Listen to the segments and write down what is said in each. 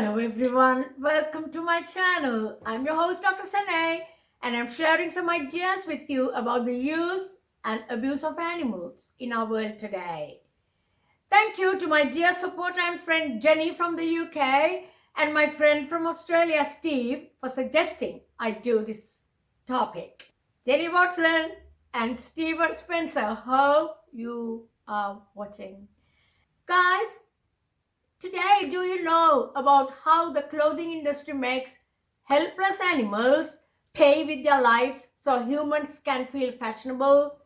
Hello everyone, welcome to my channel. I'm your host Dr. Sanay and I'm sharing some ideas with you about the use and abuse of animals in our world today. Thank you to my dear supporter and friend Jenny from the UK and my friend from Australia Steve for suggesting I do this topic. Jenny Watson and Stephen Spencer, hope you are watching. Guys, today, do you know about how the clothing industry makes helpless animals pay with their lives so humans can feel fashionable?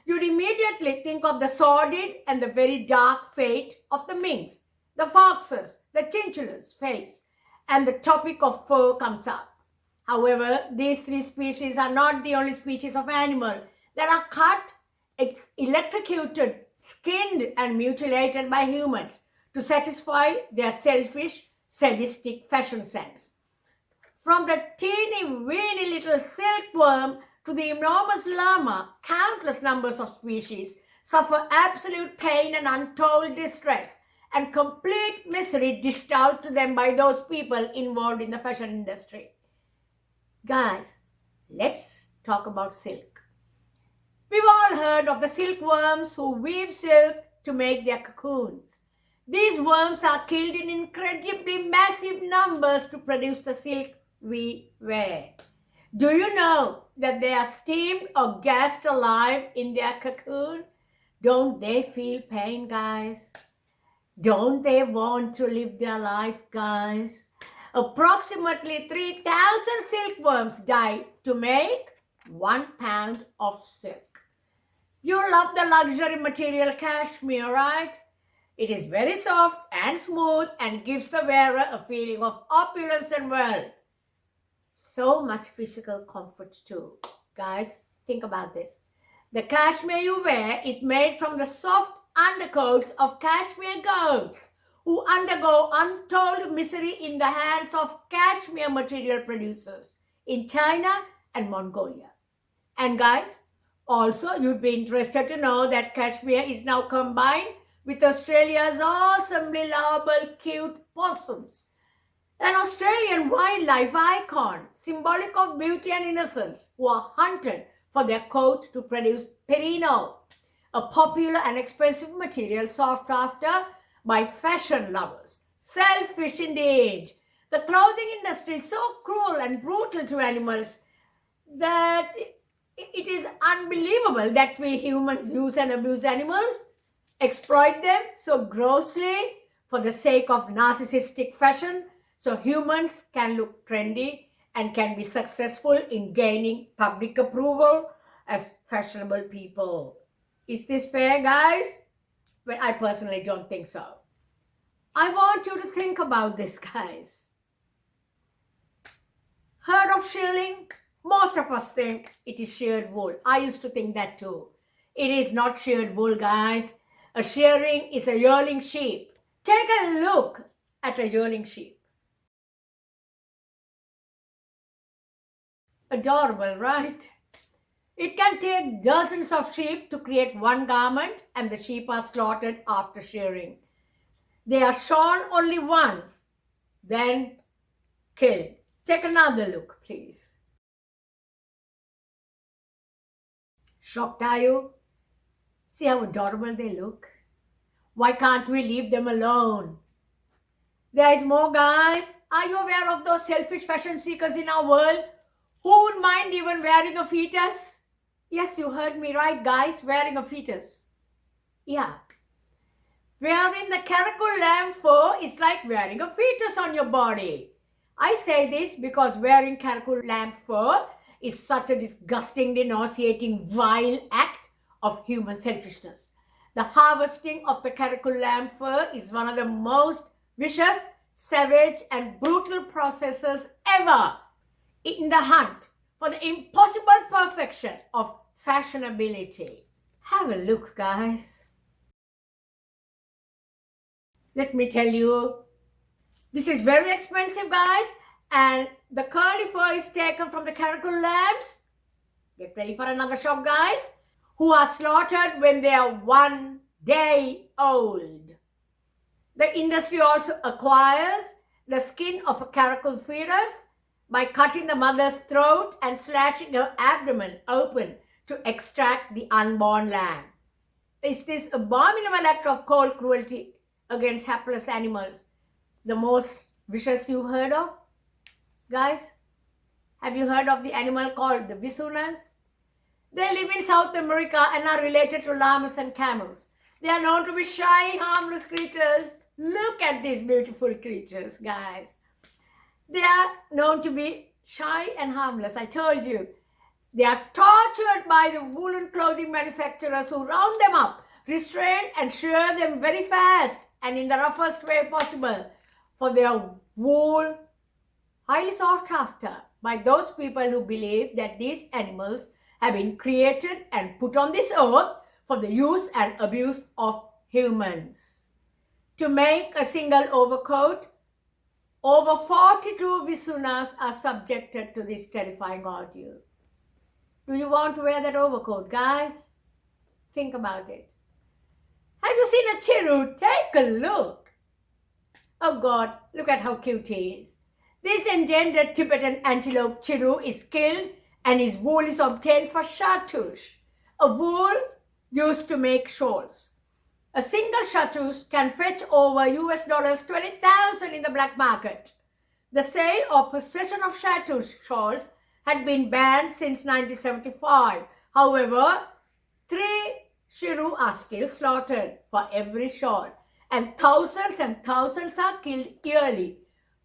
You'd immediately think of the sordid and the very dark fate of the minks, the foxes, the chinchillas face, and the topic of fur comes up. However, these three species are not the only species of animal that are cut, electrocuted, skinned, and mutilated by humans to satisfy their selfish, sadistic fashion sense. From the teeny weeny little silkworm to the enormous llama, countless numbers of species suffer absolute pain and untold distress and complete misery dished out to them by those people involved in the fashion industry. Guys, let's talk about silk. We've all heard of the silkworms who weave silk to make their cocoons. These worms are killed in incredibly massive numbers to produce the silk we wear. Do you know that they are steamed or gassed alive in their cocoon? Don't they feel pain, guys? Don't they want to live their life, guys? Approximately 3,000 silkworms die to make 1 pound of silk. You love the luxury material cashmere, right? It is very soft and smooth and gives the wearer a feeling of opulence and wealth. So much physical comfort too. Guys, think about this. The cashmere you wear is made from the soft undercoats of cashmere goats who undergo untold misery in the hands of cashmere material producers in China and Mongolia. And guys, also you'd be interested to know that cashmere is now combined with Australia's awesomely lovable cute possums. An Australian wildlife icon, symbolic of beauty and innocence, who are hunted for their coat to produce perino, a popular and expensive material sought after by fashion lovers. Selfish indeed. The clothing industry is so cruel and brutal to animals that it is unbelievable that we humans use and abuse animals, exploit them so grossly for the sake of narcissistic fashion so humans can look trendy and can be successful in gaining public approval as fashionable people. Is this fair, guys? Well, I personally don't think so. I want you to think about this, guys. Heard of shearing? Most of us think it is sheared wool. I used to think that too. It is not sheared wool, guys. A shearing is a yearling sheep. Take a look at a yearling sheep. Adorable, right? It can take dozens of sheep to create one garment, and the sheep are slaughtered after shearing. They are shorn only once, then killed. Take another look, please. Shocked, are you? See how adorable they look? Why can't we leave them alone? There is more, guys. Are you aware of those selfish fashion seekers in our world who would mind even wearing a fetus? Yes, you heard me right, guys. Wearing a fetus. Yeah. Wearing the caracal lamb fur is like wearing a fetus on your body. I say this because wearing caracal lamb fur is such a disgustingly nauseating, vile act of human selfishness. The harvesting of the caracal lamb fur is one of the most vicious, savage, and brutal processes ever in the hunt for the impossible perfection of fashionability. Have a look, guys. Let me tell you, this is very expensive, guys, and the curly fur is taken from the caracal lambs. Get ready for another shock, guys, who are slaughtered when they are 1 day old. The industry also acquires the skin of a caracal fetus by cutting the mother's throat and slashing her abdomen open to extract the unborn lamb. Is this abominable act of cold cruelty against helpless animals the most vicious you've heard of? Guys, have you heard of the animal called the visunas? They live in South America and are related to llamas and camels. They are known to be shy, harmless creatures. Look at these beautiful creatures, guys. They are known to be shy and harmless. I told you. They are tortured by the woolen clothing manufacturers who round them up, restrain and shear them very fast and in the roughest way possible for their wool, highly sought after by those people who believe that these animals have been created and put on this earth for the use and abuse of humans. To make a single overcoat, over 42 visunas are subjected to this terrifying ordeal. Do you want to wear that overcoat, guys? Think about it. Have you seen a chiru? Take a look. Oh God, look at how cute he is. This endangered Tibetan antelope chiru is killed and his wool is obtained for chartreuse, a wool used to make shawls. A single chartreuse can fetch over US dollars 20,000 in the black market. The sale or possession of chartreuse shawls had been banned since 1975. However, 3 chiru are still slaughtered for every shawl, and thousands are killed yearly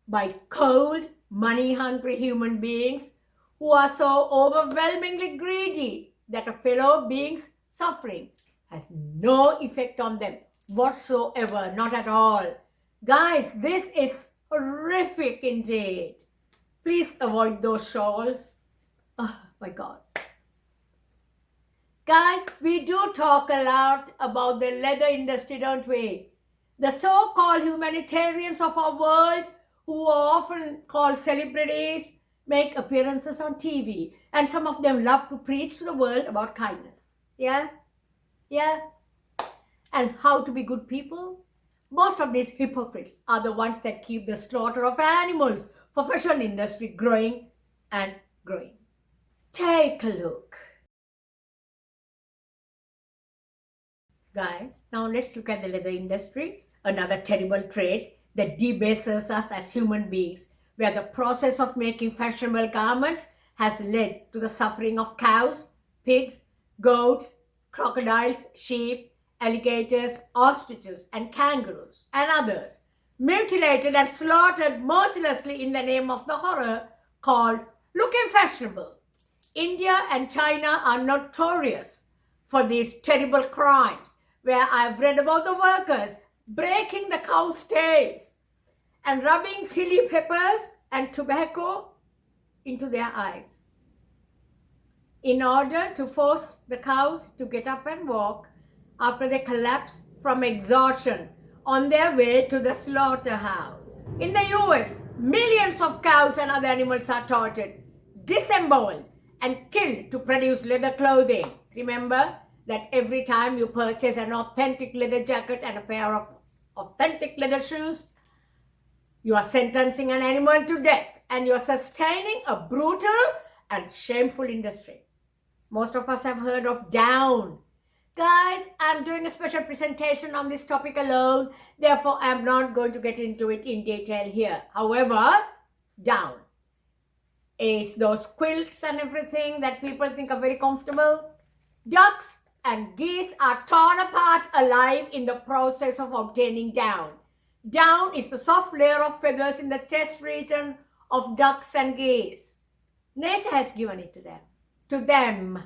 by cold, money-hungry human beings who are so overwhelmingly greedy that a fellow being's suffering has no effect on them whatsoever, not at all. Guys, this is horrific indeed. Please avoid those shawls. Oh my God. Guys, we do talk a lot about the leather industry, don't we? The so-called humanitarians of our world, who are often called celebrities, make appearances on TV. And some of them love to preach to the world about kindness. Yeah? Yeah? And how to be good people? Most of these hypocrites are the ones that keep the slaughter of animals for fashion industry growing and growing. Take a look. Guys, now let's look at the leather industry, another terrible trade that debases us as human beings, where the process of making fashionable garments has led to the suffering of cows, pigs, goats, crocodiles, sheep, alligators, ostriches, and kangaroos, and others, mutilated and slaughtered mercilessly in the name of the horror called looking fashionable. India and China are notorious for these terrible crimes, where I've read about the workers breaking the cows' tails and rubbing chili peppers and tobacco into their eyes in order to force the cows to get up and walk after they collapse from exhaustion on their way to the slaughterhouse. In the US, millions of cows and other animals are tortured, disemboweled, and killed to produce leather clothing. Remember that every time you purchase an authentic leather jacket and a pair of authentic leather shoes, you are sentencing an animal to death and you are sustaining a brutal and shameful industry. Most of us have heard of down. Guys, I'm doing a special presentation on this topic alone, therefore I'm not going to get into it in detail here. However, down is those quilts and everything that people think are very comfortable. Ducks and geese are torn apart alive in the process of obtaining down. Down is the soft layer of feathers in the chest region of ducks and geese. Nature has given it to them.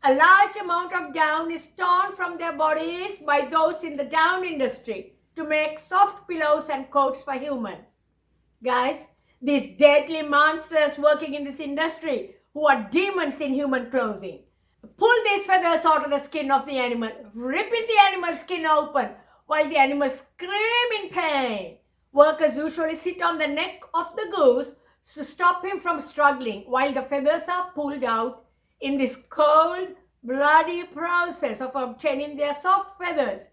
A large amount of down is torn from their bodies by those in the down industry to make soft pillows and coats for humans. Guys, these deadly monsters working in this industry, who are demons in human clothing, pull these feathers out of the skin of the animal, ripping the animal's skin open while the animals scream in pain. Workers usually sit on the neck of the goose to stop him from struggling while the feathers are pulled out in this cold, bloody process of obtaining their soft feathers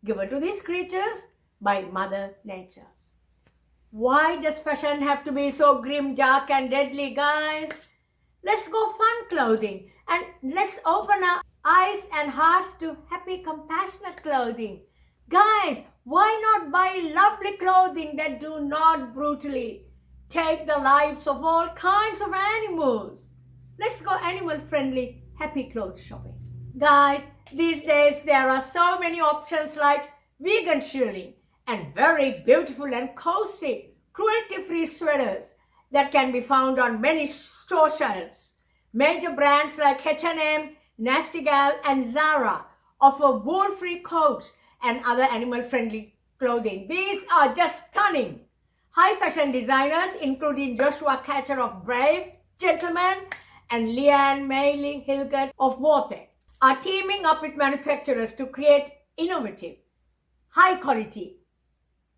given to these creatures by Mother Nature. Why does fashion have to be so grim, dark, and deadly, guys? Let's go fun clothing and let's open our eyes and hearts to happy, compassionate clothing. Guys, why not buy lovely clothing that do not brutally take the lives of all kinds of animals? Let's go animal friendly, happy clothes shopping. Guys, these days there are so many options like vegan shearling and very beautiful and cozy cruelty-free sweaters that can be found on many store shelves. Major brands like H&M, Nasty Gal, and Zara offer wool-free coats and other animal-friendly clothing. These are just stunning. High fashion designers, including Joshua Catcher of Brave, Gentleman, and Leanne Mailing Hilgert of Worthe, are teaming up with manufacturers to create innovative, high-quality,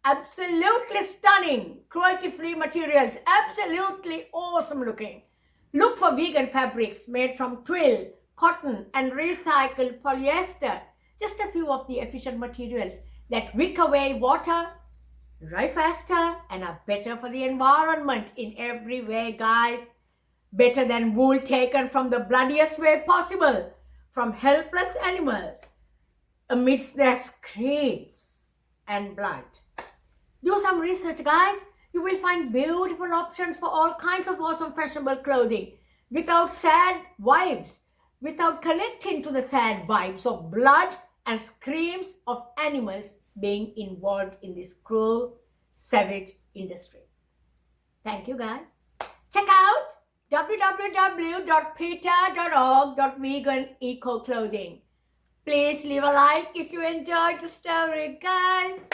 absolutely stunning, cruelty-free materials, absolutely awesome looking. Look for vegan fabrics made from twill, cotton, and recycled polyester. Just a few of the efficient materials that wick away water, dry faster, and are better for the environment in every way, guys. Better than wool taken from the bloodiest way possible, from helpless animals amidst their screams and blood. Do some research, guys. You will find beautiful options for all kinds of awesome fashionable clothing without sad vibes, without connecting to the sad vibes of blood and screams of animals being involved in this cruel, savage industry. Thank you, guys. Check out www.peta.org.vegan-eco-clothing. Please leave a like if you enjoyed the story, guys.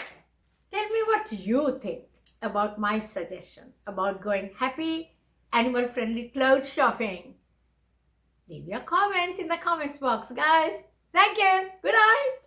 Tell me what you think about my suggestion about going happy, animal-friendly clothes shopping. Leave your comments in the comments box, guys. Thank you. Good night.